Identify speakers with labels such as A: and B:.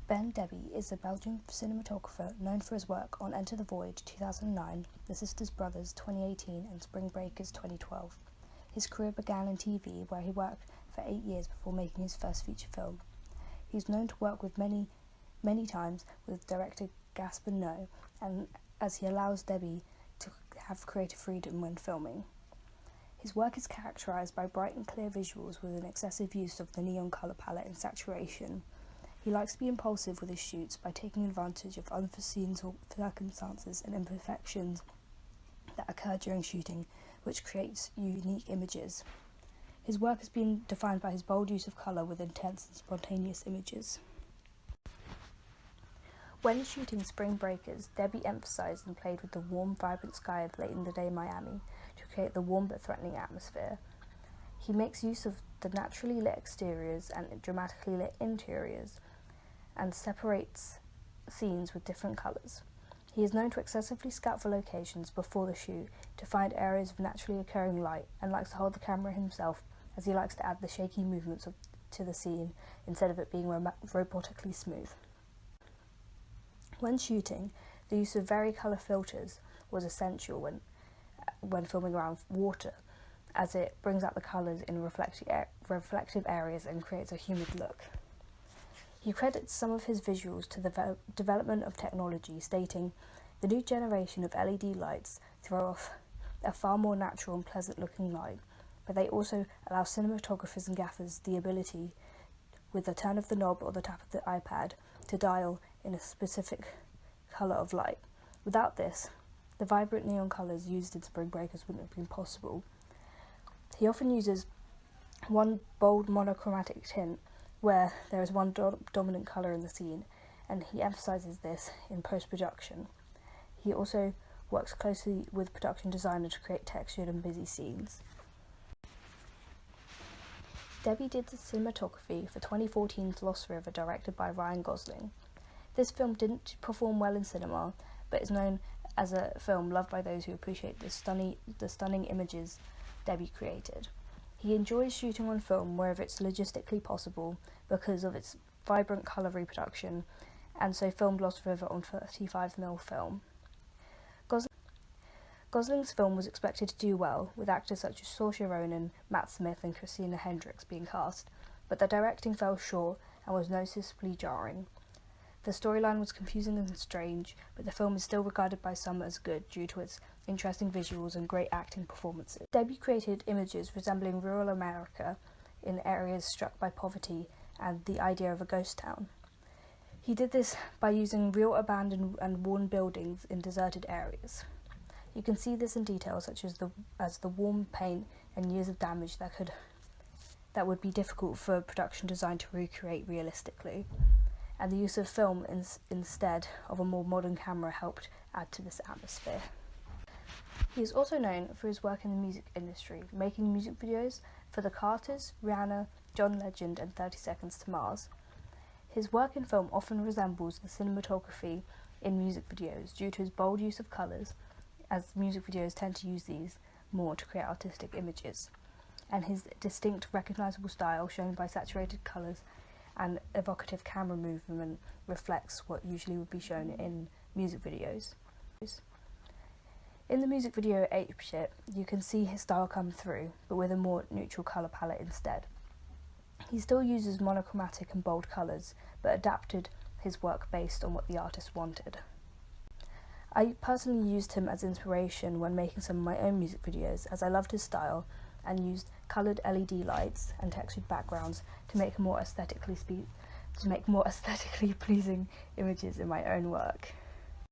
A: Debie is a Belgian cinematographer known for his work on Enter the Void 2009, The Sisters Brothers 2018 and Spring Breakers 2012. His career began in TV, where he worked for 8 years before making his first feature film. He's known to work with many times with director Benoit, and as he allows Debie to have creative freedom when filming. His work is characterised by bright and clear visuals with an excessive use of the neon colour palette and saturation. He likes to be impulsive with his shoots by taking advantage of unforeseen circumstances and imperfections that occur during shooting, which creates unique images. His work has been defined by his bold use of colour with intense and spontaneous images. When shooting Spring Breakers, Debie emphasised and played with the warm, vibrant sky of late-in-the-day Miami to create the warm but threatening atmosphere. He makes use of the naturally lit exteriors and dramatically lit interiors, and separates scenes with different colours. He is known to excessively scout for locations before the shoot to find areas of naturally occurring light, and likes to hold the camera himself, as he likes to add the shaky movements to the scene instead of it being robotically smooth. When shooting, the use of vari-colour filters was essential when filming around water, as it brings out the colours in reflective areas and creates a humid look. He credits some of his visuals to the development of technology, stating, "The new generation of LED lights throw off a far more natural and pleasant-looking light, but they also allow cinematographers and gaffers the ability, with the turn of the knob or the tap of the iPad, to dial in a specific colour of light. Without this, the vibrant neon colours used in Spring Breakers wouldn't have been possible." He often uses one bold monochromatic tint where there is one dominant colour in the scene, and he emphasises this in post-production. He also works closely with production designer to create textured and busy scenes. Debie did the cinematography for 2014's Lost River, directed by Ryan Gosling. This film didn't perform well in cinema, but is known as a film loved by those who appreciate the stunning images Debie created. He enjoys shooting on film wherever it's logistically possible because of its vibrant colour reproduction, and so filmed Lost River on 35mm film. Gosling's film was expected to do well, with actors such as Saoirse Ronan, Matt Smith and Christina Hendricks being cast, but the directing fell short and was noticeably jarring. The storyline was confusing and strange, but the film is still regarded by some as good due to its interesting visuals and great acting performances. Debie created images resembling rural America in areas struck by poverty and the idea of a ghost town. He did this by using real abandoned and worn buildings in deserted areas. You can see this in detail, such as the warm paint and years of damage that would be difficult for production design to recreate realistically, and the use of film instead of a more modern camera helped add to this atmosphere. He is also known for his work in the music industry, making music videos for The Carters, Rihanna, John Legend and 30 Seconds to Mars. His work in film often resembles the cinematography in music videos due to his bold use of colours, as music videos tend to use these more to create artistic images, and his distinct, recognisable style shown by saturated colours and evocative camera movement reflects what usually would be shown in music videos. In the music video Ape Shit, you can see his style come through, but with a more neutral colour palette instead. He still uses monochromatic and bold colours, but adapted his work based on what the artist wanted. I personally used him as inspiration when making some of my own music videos, as I loved his style and used coloured LED lights and textured backgrounds to make more aesthetically pleasing images in my own work.